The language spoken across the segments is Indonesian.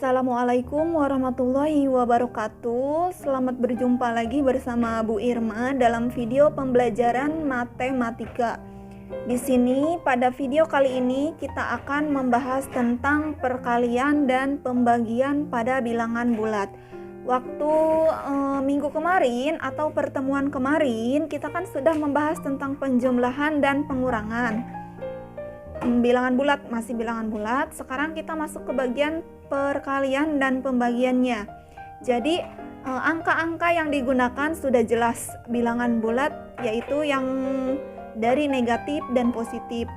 Assalamualaikum warahmatullahi wabarakatuh. Selamat berjumpa lagi bersama Bu Irma dalam video pembelajaran matematika. Di sini pada video kali ini kita akan membahas tentang perkalian dan pembagian pada bilangan bulat. Waktu minggu kemarin atau pertemuan kemarin kita kan sudah membahas tentang penjumlahan dan pengurangan. Bilangan bulat, masih bilangan bulat. Sekarang kita masuk ke bagian perkalian dan pembagiannya. Jadi angka-angka yang digunakan sudah jelas bilangan bulat, yaitu yang dari negatif dan positif.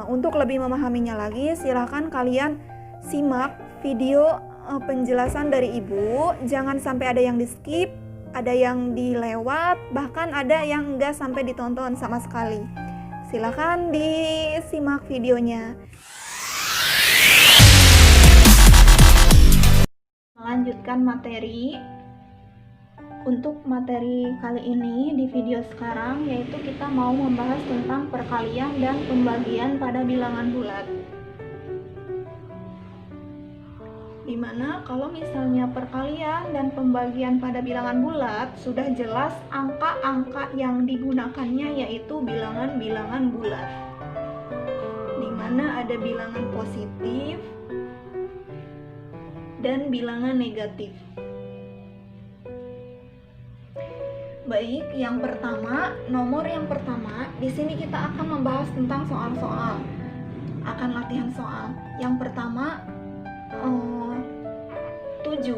Untuk lebih memahaminya lagi, silahkan kalian simak video penjelasan dari Ibu. Jangan sampai ada yang di skip, ada yang dilewat, bahkan ada yang enggak sampai ditonton sama sekali. Silakan disimak videonya. Melanjutkan materi. Untuk materi kali ini di video sekarang, yaitu kita mau membahas tentang perkalian dan pembagian pada bilangan bulat. Dimana kalau misalnya perkalian dan pembagian pada bilangan bulat sudah jelas angka-angka yang digunakannya, yaitu bilangan-bilangan bulat, dimana ada bilangan positif dan bilangan negatif. Baik, yang pertama, nomor yang pertama, di sini kita akan membahas tentang soal-soal, akan latihan soal. Yang pertama, 7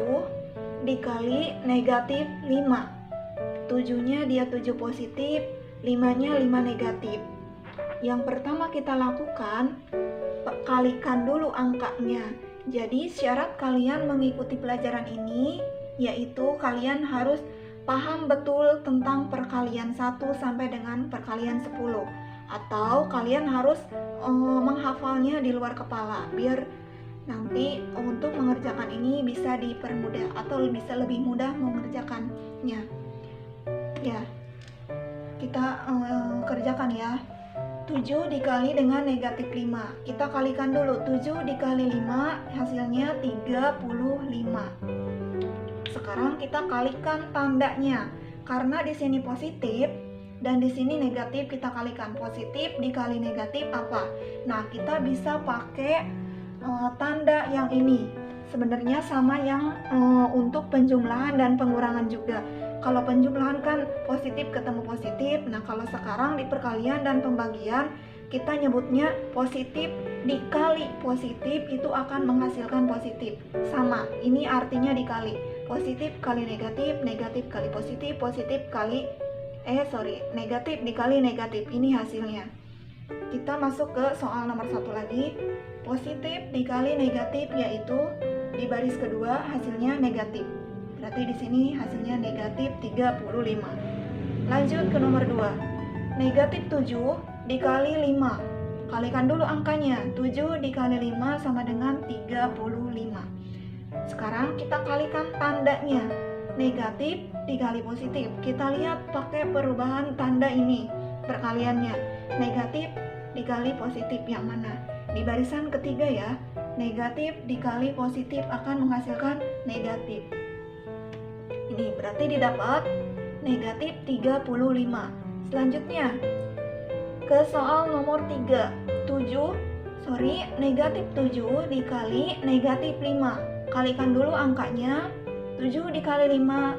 dikali negatif 5. 7-nya dia 7 positif, 5-nya 5 negatif. Yang pertama kita lakukan, kalikan dulu angkanya. Jadi syarat kalian mengikuti pelajaran ini yaitu kalian harus paham betul tentang perkalian 1 sampai dengan perkalian 10, atau kalian harus menghafalnya di luar kepala biar nanti untuk mengerjakan ini bisa dipermudah atau bisa lebih mudah mengerjakannya. Ya, kita kerjakan ya. 7 dikali dengan negatif 5. Kita kalikan dulu. 7 dikali 5 hasilnya 35. Sekarang kita kalikan tandanya. Karena di sini positif dan di sini negatif, kita kalikan positif dikali negatif apa? Nah, kita bisa pakai tanda yang ini. Sebenarnya sama yang untuk penjumlahan dan pengurangan juga. Kalau penjumlahan kan positif ketemu positif. Nah, kalau sekarang di perkalian dan pembagian kita nyebutnya positif dikali positif itu akan menghasilkan positif. Sama, ini artinya dikali. Positif kali negatif, negatif kali positif, positif kali negatif dikali negatif. Ini hasilnya. Kita masuk ke soal nomor 1 lagi. Positif dikali negatif, yaitu di baris kedua hasilnya negatif. Berarti di sini hasilnya negatif 35. Lanjut ke nomor 2. Negatif 7 dikali 5. Kalikan dulu angkanya. 7 dikali 5 sama dengan 35. Sekarang kita kalikan tandanya. Negatif dikali positif. Kita lihat pakai perubahan tanda ini perkaliannya. Negatif dikali positif yang mana? Di barisan ketiga ya. Negatif dikali positif akan menghasilkan negatif. Ini berarti didapat negatif 35. Selanjutnya ke soal nomor 3. Negatif 7 dikali negatif 5. Kalikan dulu angkanya. 7 dikali 5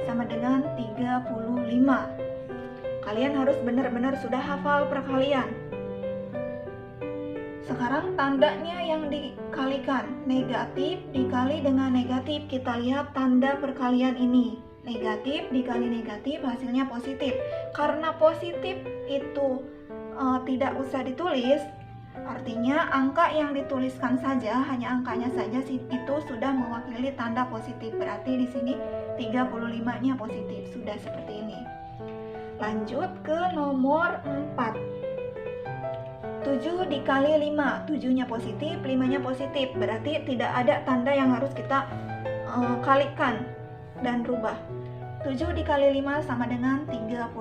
sama dengan 35. Kalian harus benar-benar sudah hafal perkalian. Sekarang tandanya yang dikalikan. Negatif dikali dengan negatif. Kita lihat tanda perkalian ini. Negatif dikali negatif hasilnya positif. Karena positif itu tidak usah ditulis, artinya angka yang dituliskan saja, hanya angkanya saja itu sudah mewakili tanda positif. Berarti di sini 35-nya positif. Sudah seperti ini. Lanjut ke nomor 4. 7 dikali 5. 7-nya positif, 5-nya positif. Berarti tidak ada tanda yang harus kita kalikan dan rubah. 7 dikali 5 sama dengan 35.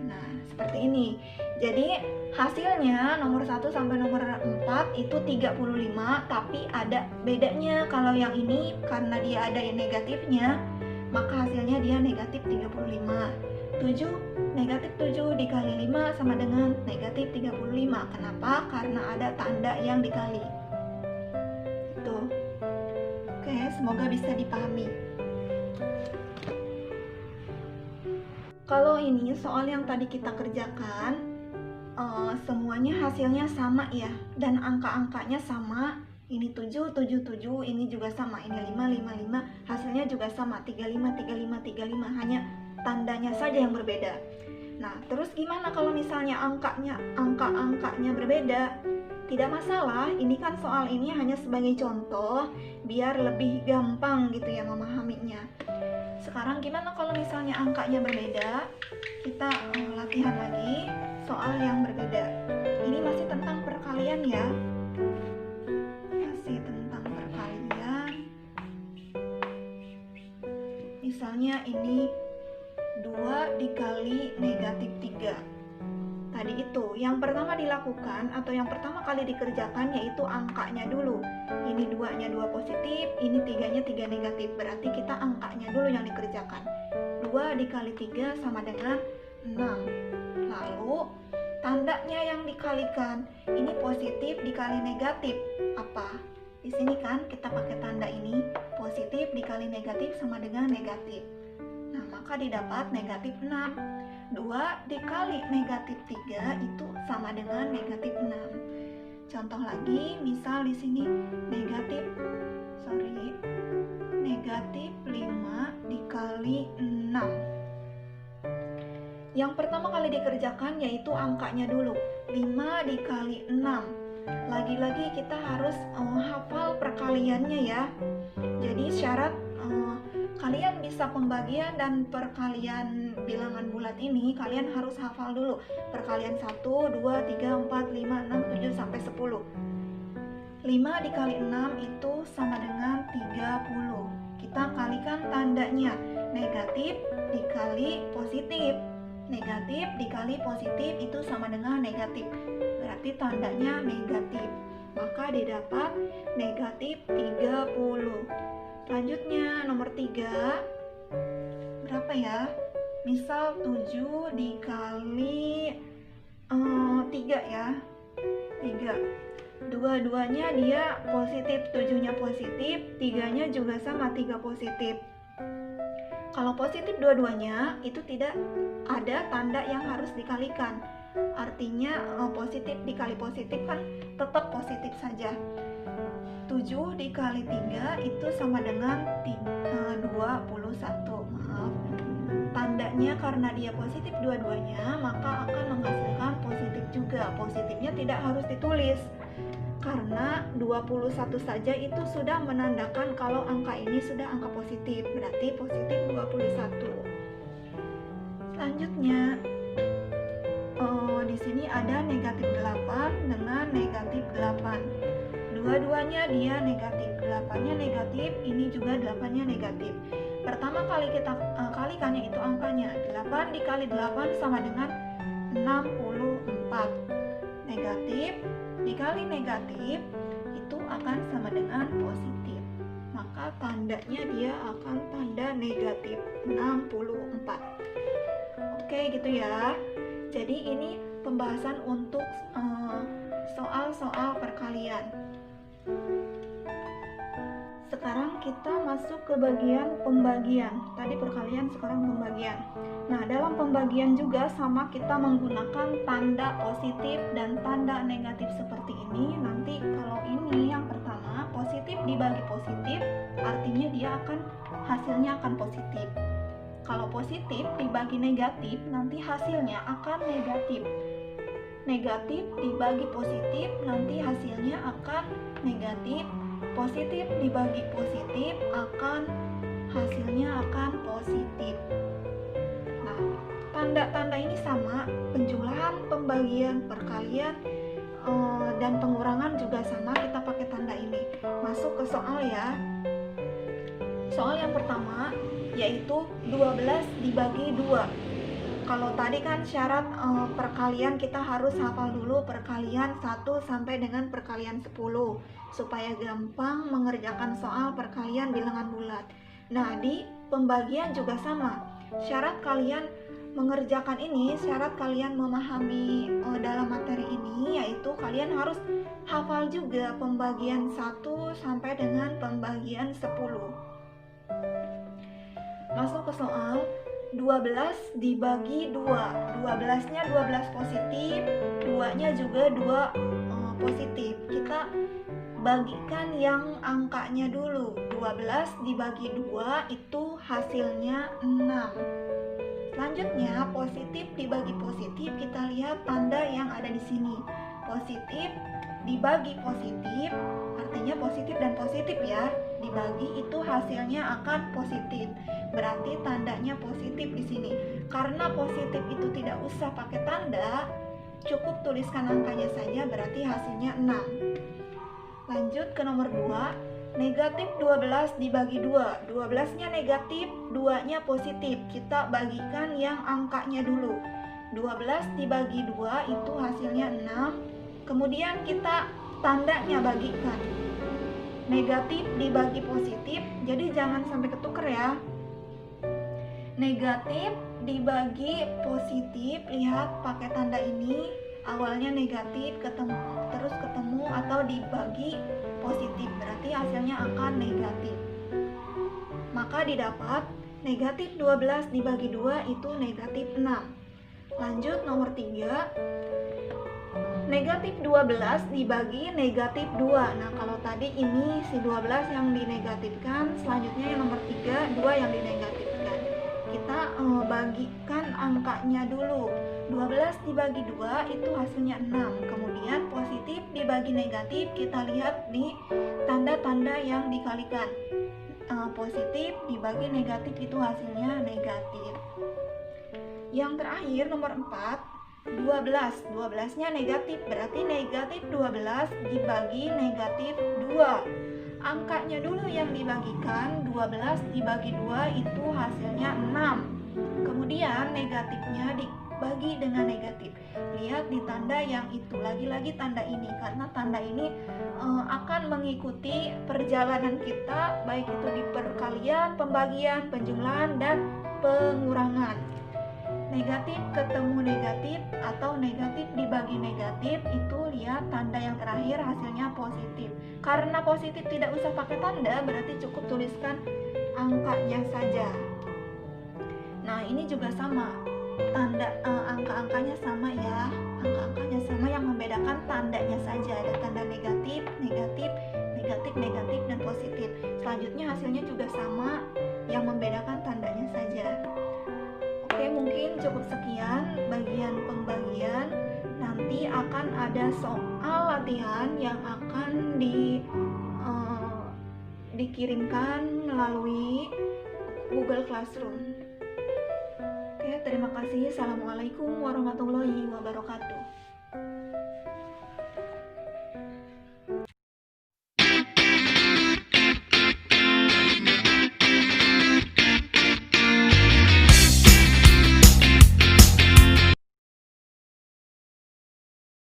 Nah, seperti ini. Jadi hasilnya nomor 1 sampai nomor 4 itu 35, tapi ada bedanya. Kalau yang ini karena dia ada yang negatifnya, maka hasilnya dia negatif 35. 7 negatif 7 dikali 5 sama dengan negatif 35. Kenapa? Karena ada tanda yang dikali. Tuh. Oke, semoga bisa dipahami. Kalau ini soal yang tadi kita kerjakan, semuanya hasilnya sama ya, dan angka-angkanya sama. Ini 7, 7, 7, ini juga sama, ini 5, 5, 5, hasilnya juga sama, 35, 35, 35, hanya tandanya saja yang berbeda. Nah, terus gimana kalau misalnya angka-angkanya berbeda? Tidak masalah, ini kan soal ini hanya sebagai contoh, biar lebih gampang gitu ya memahaminya. Sekarang gimana kalau misalnya angkanya berbeda? Kita latihan lagi soal yang berbeda. Ini masih tentang perkalian ya. Masih tentang perkalian. Misalnya ini 2 dikali negatif 3. Tadi itu, yang pertama dilakukan atau yang pertama kali dikerjakan yaitu angkanya dulu. Ini 2-nya 2 positif, ini 3-nya 3 negatif. Berarti kita angkanya dulu yang dikerjakan. 2 dikali 3 sama dengan 6. Lalu tandanya yang dikalikan. Ini positif dikali negatif. Apa? Di sini kan kita pakai tanda ini. Positif dikali negatif sama dengan negatif. Nah, maka didapat negatif 6. 2 dikali negatif 3 itu sama dengan negatif 6. Contoh lagi, misal di sini negatif 5 dikali 6. Yang pertama kali dikerjakan yaitu angkanya dulu. 5 dikali 6. Lagi-lagi kita harus hafal perkaliannya ya. Jadi syarat kalian bisa pembagian dan perkalian bilangan bulat ini kalian harus hafal dulu. Perkalian 1, 2, 3, 4, 5, 6, 7 sampai 10. 5 dikali 6 itu sama dengan 30. Kita kalikan tandanya. Negatif dikali positif. Negatif dikali positif itu sama dengan negatif. Berarti tandanya negatif. Maka didapat negatif 30. Selanjutnya nomor 3 berapa ya? Misal 7 dikali 3 ya. 3. Dua-duanya dia positif, 7-nya positif, 3-nya juga sama, 3 positif. Kalau positif dua-duanya itu tidak ada tanda yang harus dikalikan. Artinya positif dikali positif kan tetap positif saja. 7 dikali 3 itu sama dengan 21. Maaf. Tandanya karena dia positif dua-duanya, maka akan menghasilkan positif juga. Positifnya tidak harus ditulis. Karena 21 saja itu sudah menandakan kalau angka ini sudah angka positif. Berarti positif 21. Selanjutnya di sini ada negatif 8 dengan negatif 8. Dua-duanya dia negatif, 8-nya negatif, ini juga 8-nya negatif. Pertama kali kita kalikannya itu angkanya. 8 dikali 8 sama dengan 64. Negatif dikali negatif itu akan sama dengan positif. Maka tandanya dia akan tanda negatif 64. Oke gitu ya. Jadi ini pembahasan untuk soal-soal perkalian. Sekarang kita masuk ke bagian pembagian. Tadi perkalian, sekarang pembagian. Nah, dalam pembagian juga sama kita menggunakan tanda positif dan tanda negatif seperti ini. Nanti kalau ini yang pertama, positif dibagi positif, artinya dia hasilnya akan positif. Kalau positif dibagi negatif, nanti hasilnya akan negatif. Negatif dibagi positif, nanti hasilnya akan negatif. Positif dibagi positif, hasilnya akan positif. Nah, tanda-tanda ini sama, penjumlahan, pembagian, perkalian, dan pengurangan juga sama, kita pakai tanda ini. Masuk ke soal ya. Soal yang pertama yaitu 12 dibagi 2. Kalau tadi kan syarat perkalian kita harus hafal dulu perkalian 1 sampai dengan perkalian 10 supaya gampang mengerjakan soal perkalian bilangan bulat. Nah, di pembagian juga sama. Syarat kalian mengerjakan ini, syarat kalian memahami dalam materi ini yaitu kalian harus hafal juga pembagian 1 sampai dengan pembagian 10. Masuk ke soal 12 dibagi 2. 12-nya 12 positif, 2-nya juga 2 positif. Kita bagikan yang angkanya dulu. 12 dibagi 2 itu hasilnya 6. Selanjutnya positif dibagi positif, kita lihat tanda yang ada di sini. Positif dibagi positif, artinya positif dan positif ya. Dibagi itu hasilnya akan positif. Berarti tandanya positif di sini. Karena positif itu tidak usah pakai tanda, cukup tuliskan angkanya saja, berarti hasilnya 6. Lanjut ke nomor 2. Negatif 12 dibagi 2. 12-nya negatif, 2-nya positif. Kita bagikan yang angkanya dulu. 12 dibagi 2 itu hasilnya 6. Kemudian kita tandanya bagikan. Negatif dibagi positif, jadi jangan sampai ketuker ya. Negatif dibagi positif, lihat pakai tanda ini. Awalnya negatif, terus ketemu atau dibagi positif, berarti hasilnya akan negatif. Maka didapat negatif 12 dibagi 2 itu negatif 6. Lanjut nomor 3. Negatif 12 dibagi negatif 2. Nah, kalau tadi ini si 12 yang dinegatifkan, selanjutnya yang nomor 3, 2 yang dinegatifkan. Kita bagikan angkanya dulu. 12 dibagi 2 itu hasilnya 6. Kemudian positif dibagi negatif, kita lihat di tanda-tanda yang dikalikan. Positif dibagi negatif itu hasilnya negatif. Yang terakhir nomor 4, 12. 12-nya negatif, berarti negatif 12 dibagi negatif 2. Angkanya dulu yang dibagikan, 12 dibagi 2 itu hasilnya 6. Kemudian negatifnya dibagi dengan negatif. Lihat di tanda yang itu, lagi-lagi tanda ini, karena tanda ini akan mengikuti perjalanan kita, baik itu di perkalian, pembagian, penjumlahan, dan pengurangan. Negatif ketemu negatif atau negatif dibagi negatif, itu lihat tanda yang terakhir hasilnya positif. Karena positif tidak usah pakai tanda, berarti cukup tuliskan angkanya saja. Nah, ini juga sama, tanda angka-angkanya sama ya, angka-angkanya sama, yang membedakan tandanya saja. Ada tanda negatif, negatif, negatif, negatif, dan positif. Selanjutnya hasilnya juga sama, yang membedakan tandanya saja. Oke, mungkin cukup sekian bagian pembagian. Nanti akan ada soal latihan yang akan dikirimkan melalui Google Classroom. Oke, terima kasih. Assalamualaikum warahmatullahi wabarakatuh.